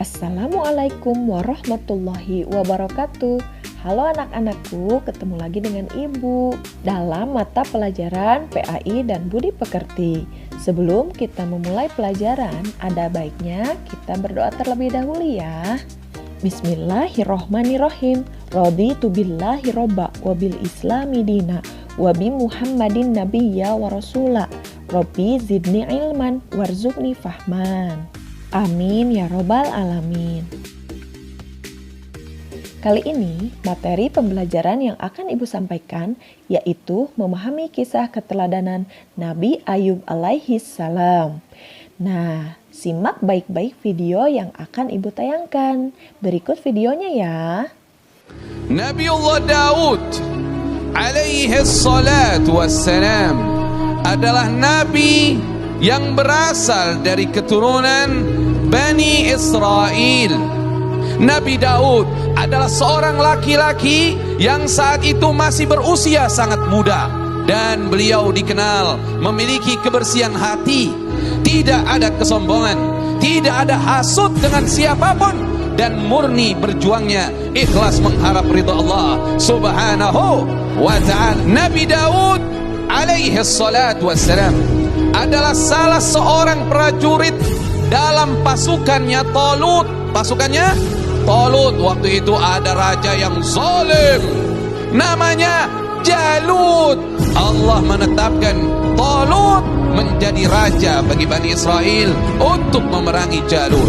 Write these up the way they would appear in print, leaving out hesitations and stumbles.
Assalamualaikum warahmatullahi wabarakatuh. Halo anak-anakku, ketemu lagi dengan Ibu dalam mata pelajaran PAI dan Budi Pekerti. Sebelum kita memulai pelajaran, ada baiknya kita berdoa terlebih dahulu ya. Bismillahirrohmanirrohim. Raditu billahi robba wabil islami dina wabi Muhammadin nabiyya wa rasula. Robbi zidni ilman warzuqni fahman. Amin ya robbal alamin. Kali ini materi pembelajaran yang akan Ibu sampaikan yaitu memahami kisah keteladanan Nabi Ayub alaihi salam. Nah, simak baik-baik video yang akan Ibu tayangkan. Berikut videonya ya. Nabiullah Daud alaihi salatu wassalam adalah nabi yang berasal dari keturunan Bani Israel. Nabi Daud adalah seorang laki-laki yang saat itu masih berusia sangat muda, dan beliau dikenal memiliki kebersihan hati, tidak ada kesombongan, tidak ada hasut dengan siapapun, dan murni berjuangnya ikhlas mengharap ridha Allah subhanahu wa ta'ala. Nabi Daud alaihi salatu wassalam adalah salah seorang prajurit dalam pasukannya Talut. Pasukannya Talut, waktu itu ada raja yang zalim namanya Jalut. Allah menetapkan Talut menjadi raja bagi Bani Israel untuk memerangi Jalut.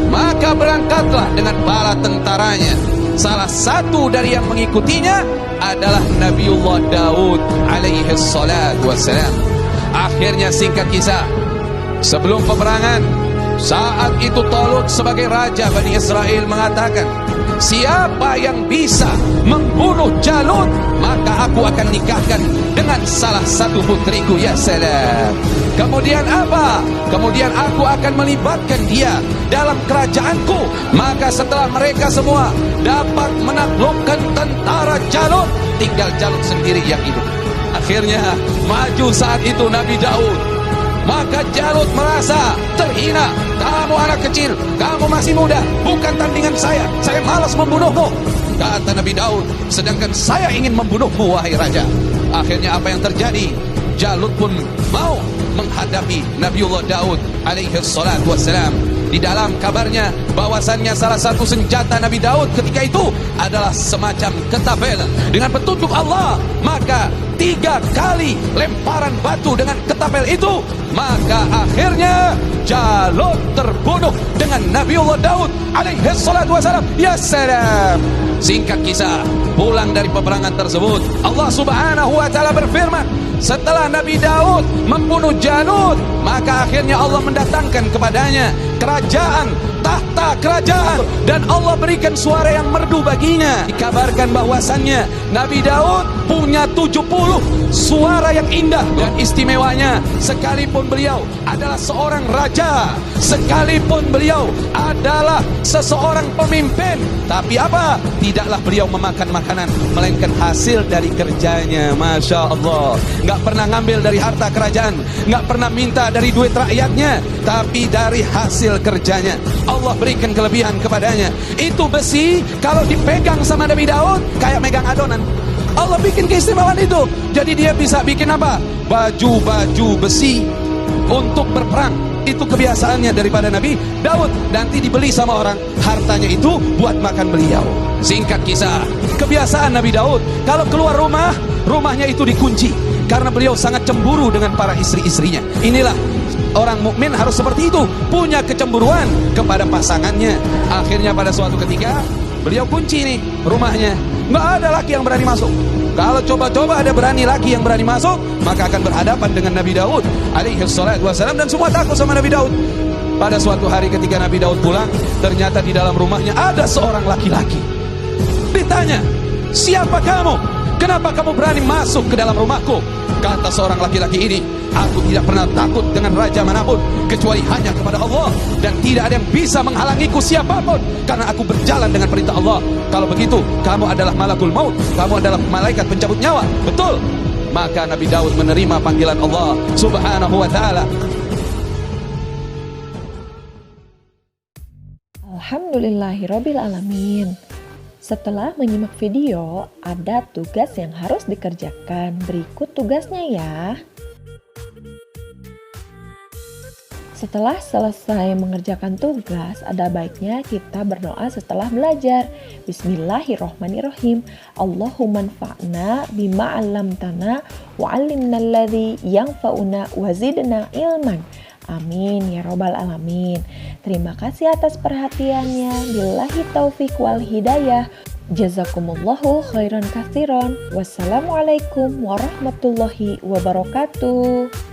Maka berangkatlah dengan bala tentaranya. Salah satu dari yang mengikutinya adalah Nabiullah Daud alaihi salatu wassalam. Akhirnya singkat kisah, sebelum peperangan, saat itu Talut sebagai raja Bani Israel mengatakan, siapa yang bisa membunuh Jalut, maka aku akan nikahkan dengan salah satu putriku. Ya salam. Kemudian apa? Kemudian aku akan melibatkan dia dalam kerajaanku. Maka setelah mereka semua dapat menaklukkan tentara Jalut, tinggal Jalut sendiri yang hidup. Akhirnya maju saat itu Nabi Daud. Maka Jalut merasa terhina. Kamu anak kecil, kamu masih muda, bukan tandingan saya malas membunuhmu. Kata Nabi Daud, sedangkan saya ingin membunuhmu wahai raja. Akhirnya apa yang terjadi? Jalut pun mau menghadapi Nabiullah Daud alaihi salatu wassalam. Di dalam kabarnya bahwasannya salah satu senjata Nabi Daud ketika itu adalah semacam ketapel dengan petunjuk Allah. Maka 3 kali lemparan batu dengan ketapel itu, maka akhirnya Jalut terbunuh dengan Nabiullah Daud alaihi salatu wassalam. Ya salam. Singkat kisah, pulang dari peperangan tersebut, Allah subhanahu wa ta'ala berfirman, setelah Nabi Daud membunuh Jalut, maka akhirnya Allah mendatangkan kepadanya kerajaan, tahta kerajaan, dan Allah berikan suara yang merdu baginya. Dikabarkan bahwasannya Nabi Daud punya 70 suara yang indah dan istimewanya. Sekalipun beliau adalah seorang raja, sekalipun beliau adalah seseorang pemimpin, tapi apa? Tidaklah beliau memakan makanan, melainkan hasil dari kerjanya. Masya Allah. Gak pernah ngambil dari harta kerajaan, gak pernah minta dari duit rakyatnya, tapi dari hasil kerjanya Allah berikan kelebihan kepadanya. Itu besi kalau dipegang sama Nabi Daud kayak megang adonan. Allah bikin keistimewaan itu. Jadi dia bisa bikin apa? Baju-baju besi untuk berperang. Itu kebiasaannya daripada Nabi Daud. Nanti dibeli sama orang, hartanya itu buat makan beliau. Singkat kisah, kebiasaan Nabi Daud kalau keluar rumah, rumahnya itu dikunci karena beliau sangat cemburu dengan para istri-istrinya. Inilah orang mukmin harus seperti itu, punya kecemburuan kepada pasangannya. Akhirnya pada suatu ketika beliau kunci nih rumahnya, nggak ada laki yang berani masuk. Kalau coba-coba ada berani laki yang berani masuk, maka akan berhadapan dengan Nabi Daud alaihi salatu wassalam, dan semua takut sama Nabi Daud. Pada suatu hari ketika Nabi Daud pulang, ternyata di dalam rumahnya ada seorang laki-laki. Ditanya, siapa kamu? Kenapa kamu berani masuk ke dalam rumahku? Kata seorang laki-laki ini, aku tidak pernah takut dengan raja manapun kecuali hanya kepada Allah, dan tidak ada yang bisa menghalangiku siapapun karena aku berjalan dengan perintah Allah. Kalau begitu, kamu adalah malakul maut, kamu adalah malaikat pencabut nyawa. Betul? Maka Nabi Daud menerima panggilan Allah subhanahu wa ta'ala. Alhamdulillahirabbil alamin. Setelah menyimak video, ada tugas yang harus dikerjakan. Berikut tugasnya ya. Setelah selesai mengerjakan tugas, ada baiknya kita berdoa setelah belajar. Bismillahirrohmanirrohim. Allahumma anfa'na bima 'allamtana wa 'allimna alladzi yanfa'una wa zidna ilman. Amin ya robbal alamin. Terima kasih atas perhatiannya. Billahi taufik wal hidayah. Jazakumullahu khairan katsiran. Wassalamualaikum warahmatullahi wabarakatuh.